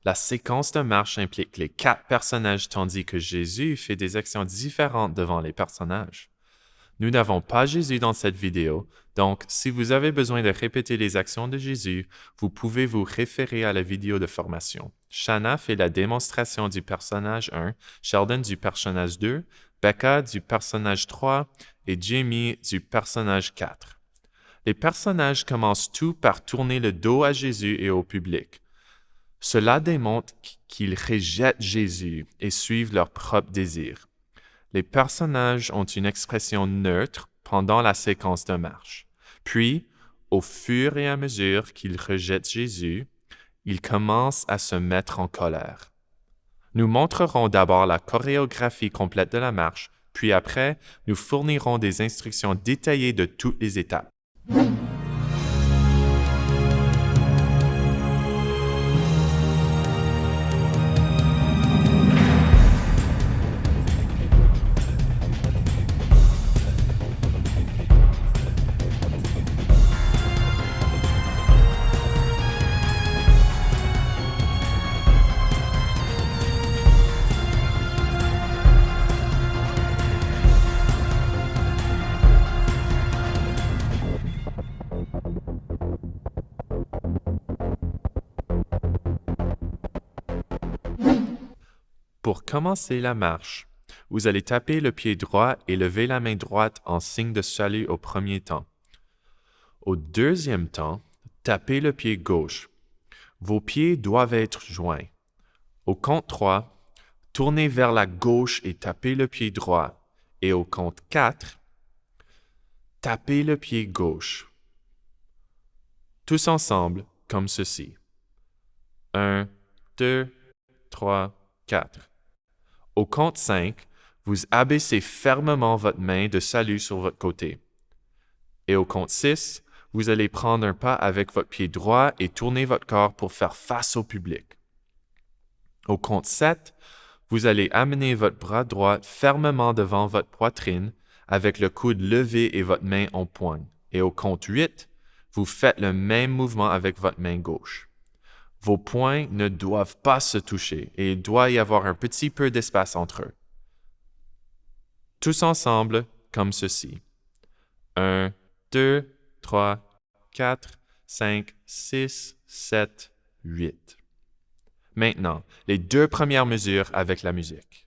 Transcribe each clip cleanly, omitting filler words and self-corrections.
La séquence de marche implique les 4 personnages tandis que Jésus fait des actions différentes devant les personnages. Nous n'avons pas Jésus dans cette vidéo, donc si vous avez besoin de répéter les actions de Jésus, vous pouvez vous référer à la vidéo de formation. Shanna fait la démonstration du personnage 1, Sheldon du personnage 2, Becca du personnage 3 et Jamie du personnage 4. Les personnages commencent tous par tourner le dos à Jésus et au public. Cela démontre qu'ils rejettent Jésus et suivent leurs propres désirs. Les personnages ont une expression neutre pendant la séquence de marche. Puis, au fur et à mesure qu'ils rejettent Jésus, ils commencent à se mettre en colère. Nous montrerons d'abord la chorégraphie complète de la marche, puis après, nous fournirons des instructions détaillées de toutes les étapes. Pour commencer la marche, vous allez taper le pied droit et lever la main droite en signe de salut au premier temps. Au deuxième temps, tapez le pied gauche. Vos pieds doivent être joints. Au compte 3, tournez vers la gauche et tapez le pied droit. Et au compte 4, tapez le pied gauche. Tous ensemble, comme ceci. 1, 2, 3, 4. Au compte 5, vous abaissez fermement votre main de salut sur votre côté. Et au compte 6, vous allez prendre un pas avec votre pied droit et tourner votre corps pour faire face au public. Au compte 7, vous allez amener votre bras droit fermement devant votre poitrine avec le coude levé et votre main en poigne. Et au compte 8, vous faites le même mouvement avec votre main gauche. Vos poings ne doivent pas se toucher et il doit y avoir un petit peu d'espace entre eux. Tous ensemble, comme ceci. 1, 2, 3, 4, 5, 6, 7, 8. Maintenant, les 2 premières mesures avec la musique.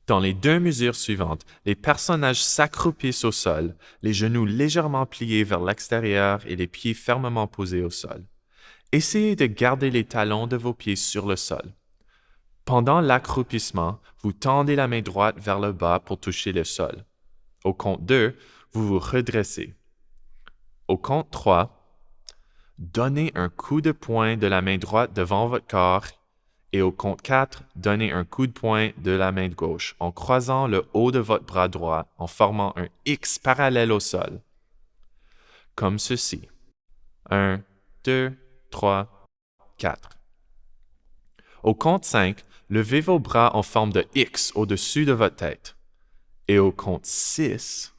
Dans les 2 mesures suivantes, les personnages s'accroupissent au sol, les genoux légèrement pliés vers l'extérieur et les pieds fermement posés au sol. Essayez de garder les talons de vos pieds sur le sol. Pendant l'accroupissement, vous tendez la main droite vers le bas pour toucher le sol. Au compte 2, vous vous redressez. Au compte 3, donnez un coup de poing de la main droite devant votre corps et au compte 4, donnez un coup de poing de la main gauche en croisant le haut de votre bras droit en formant un X parallèle au sol. Comme ceci. 1, 2, 3, 4. Au compte 5, levez vos bras en forme de X au-dessus de votre tête. Et au compte 6,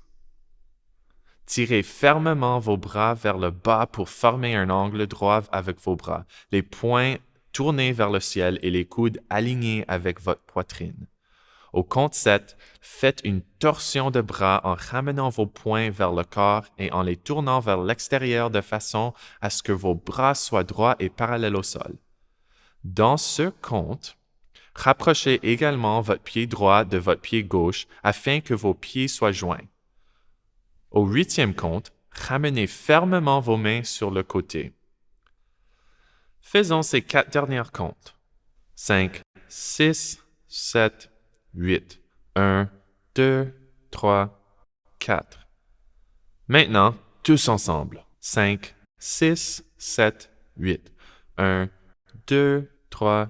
tirez fermement vos bras vers le bas pour former un angle droit avec vos bras, les poings tournés vers le ciel et les coudes alignés avec votre poitrine. Au compte 7, faites une torsion de bras en ramenant vos poings vers le corps et en les tournant vers l'extérieur de façon à ce que vos bras soient droits et parallèles au sol. Dans ce compte, rapprochez également votre pied droit de votre pied gauche afin que vos pieds soient joints. Au 8e compte, ramenez fermement vos mains sur le côté. Faisons ces 4 dernières comptes. 5, 6, 7, 8. 1, 2, 3, 4. Maintenant, tous ensemble. 5, 6, 7, 8. 1, 2, 3,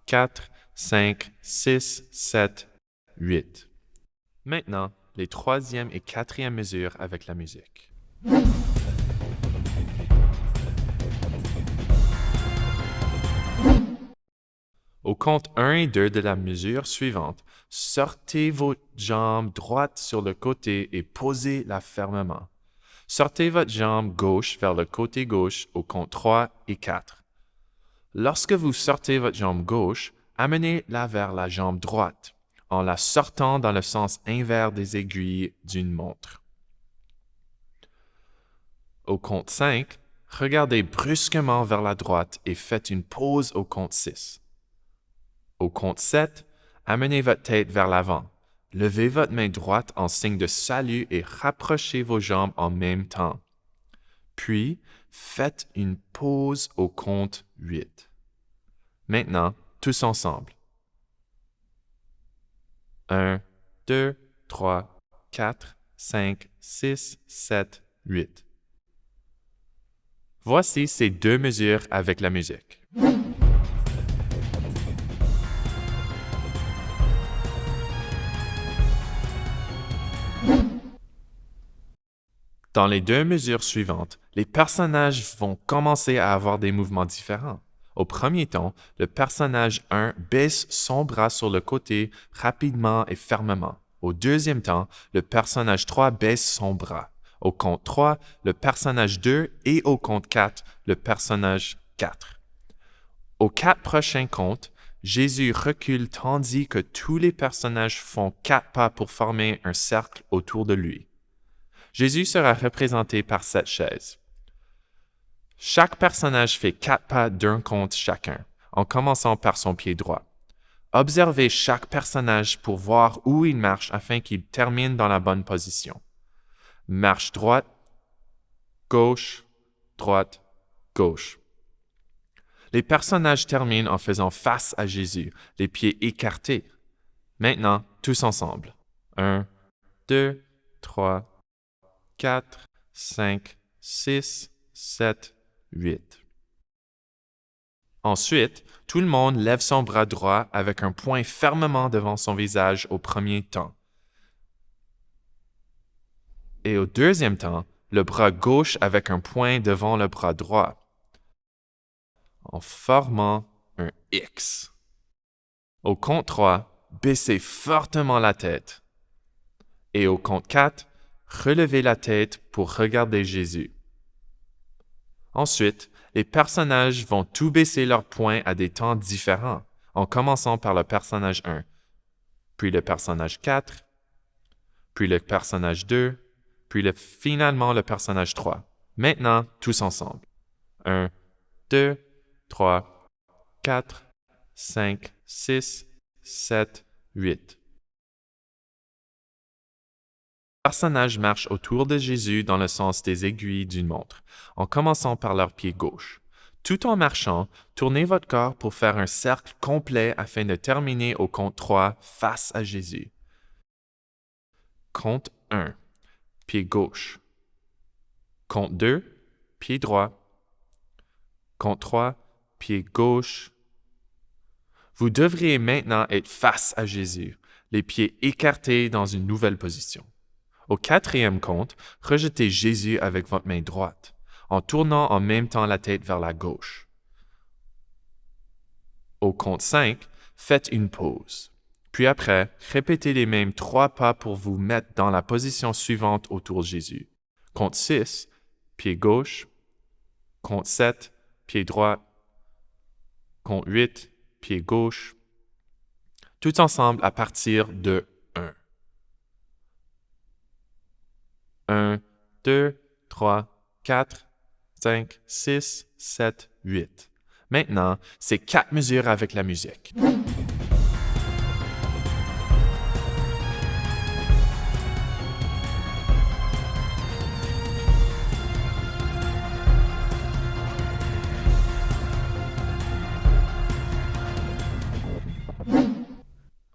4, 5, 6, 7, 8. Maintenant, les 3e et 4e mesures avec la musique. Au Au compte 1 et 2 de la mesure suivante, sortez vos jambes droites sur le côté et posez-la fermement. Sortez votre jambe gauche vers le côté gauche au compte 3 et 4. Lorsque vous sortez votre jambe gauche, amenez-la vers la jambe droite, en la sortant dans le sens inverse des aiguilles d'une montre. Au compte 5, regardez brusquement vers la droite et faites une pause au compte 6. Au compte 7, amenez votre tête vers l'avant. Levez votre main droite en signe de salut et rapprochez vos jambes en même temps. Puis, faites une pause au compte 8. Maintenant, tous ensemble. 1, 2, 3, 4, 5, 6, 7, 8. Voici ces deux mesures avec la musique. Dans les deux mesures suivantes, les personnages vont commencer à avoir des mouvements différents. Au premier temps, le personnage 1 baisse son bras sur le côté rapidement et fermement. Au deuxième temps, le personnage 3 baisse son bras. Au compte 3, le personnage 2 et au compte 4, le personnage 4. Aux 4 prochains comptes, Jésus recule tandis que tous les personnages font 4 pas pour former un cercle autour de lui. Jésus sera représenté par 7 chaises. Chaque personnage fait 4 pas d'un compte chacun, en commençant par son pied droit. Observez chaque personnage pour voir où il marche afin qu'il termine dans la bonne position. Marche droite, gauche, droite, gauche. Les personnages terminent en faisant face à Jésus, les pieds écartés. Maintenant, tous ensemble. 1, 2, 3, 4, 5, 6, 7, 8. Ensuite, tout le monde lève son bras droit avec un poing fermement devant son visage au premier temps. Et au deuxième temps, le bras gauche avec un poing devant le bras droit, en formant un X. Au compte 3, baissez fortement la tête. Et au compte 4, relevez la tête pour regarder Jésus. Ensuite, les personnages vont tout baisser leurs poings à des temps différents, en commençant par le personnage 1, puis le personnage 4, puis le personnage 2, puis finalement le personnage 3. Maintenant, tous ensemble. 1, 2, 3, 4, 5, 6, 7, 8. Les personnages marchent autour de Jésus dans le sens des aiguilles d'une montre, en commençant par leur pied gauche. Tout en marchant, tournez votre corps pour faire un cercle complet afin de terminer au compte 3 face à Jésus. Compte 1, pied gauche. Compte 2, pied droit. Compte 3, pied gauche. Vous devriez maintenant être face à Jésus, les pieds écartés dans une nouvelle position. Au quatrième compte, rejetez Jésus avec votre main droite, en tournant en même temps la tête vers la gauche. Au compte 5, faites une pause. Puis après, répétez les mêmes 3 pas pour vous mettre dans la position suivante autour de Jésus. Compte 6, pied gauche. Compte 7, pied droit. Compte 8, pied gauche. Tout ensemble à partir de 1. 1, 2, 3, 4, 5, 6, 7, 8. Maintenant, c'est 4 mesures avec la musique.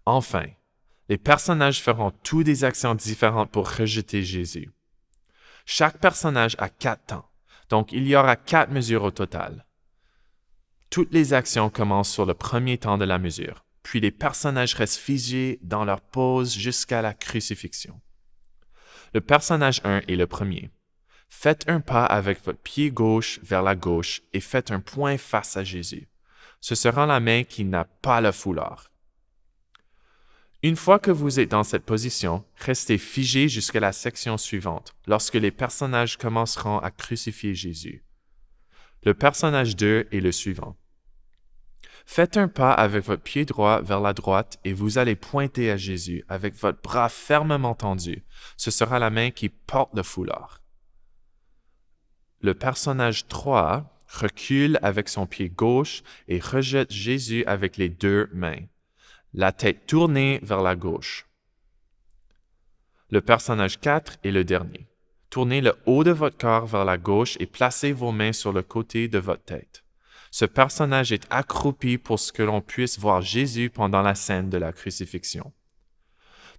Enfin, les personnages feront tous des actions différentes pour rejeter Jésus. Chaque personnage a 4 temps, donc il y aura 4 mesures au total. Toutes les actions commencent sur le premier temps de la mesure, puis les personnages restent figés dans leur pose jusqu'à la crucifixion. Le personnage 1 est le premier. Faites un pas avec votre pied gauche vers la gauche et faites un point face à Jésus. Ce sera la main qui n'a pas le foulard. Une fois que vous êtes dans cette position, restez figé jusqu'à la section suivante, lorsque les personnages commenceront à crucifier Jésus. Le personnage 2 est le suivant. Faites un pas avec votre pied droit vers la droite et vous allez pointer à Jésus avec votre bras fermement tendu. Ce sera la main qui porte le foulard. Le personnage 3 recule avec son pied gauche et rejette Jésus avec les deux mains, la tête tournée vers la gauche. Le personnage 4 est le dernier. Tournez le haut de votre corps vers la gauche et placez vos mains sur le côté de votre tête. Ce personnage est accroupi pour ce que l'on puisse voir Jésus pendant la scène de la crucifixion.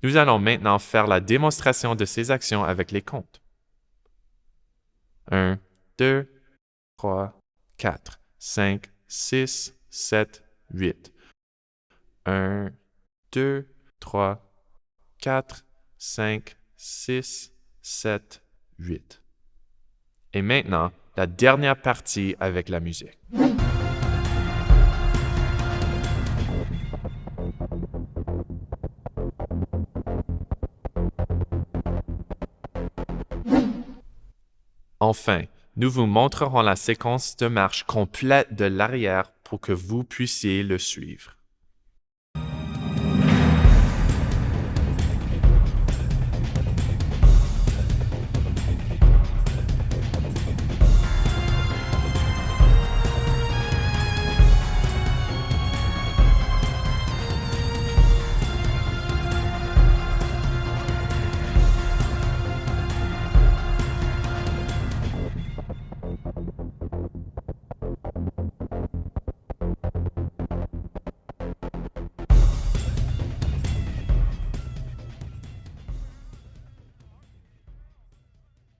Nous allons maintenant faire la démonstration de ces actions avec les comptes. 1, 2, 3, 4, 5, 6, 7, 8. 1, 2, 3, 4, 5, 6, 7, 8. Et maintenant, la dernière partie avec la musique. Enfin, nous vous montrerons la séquence de marche complète de l'arrière pour que vous puissiez le suivre.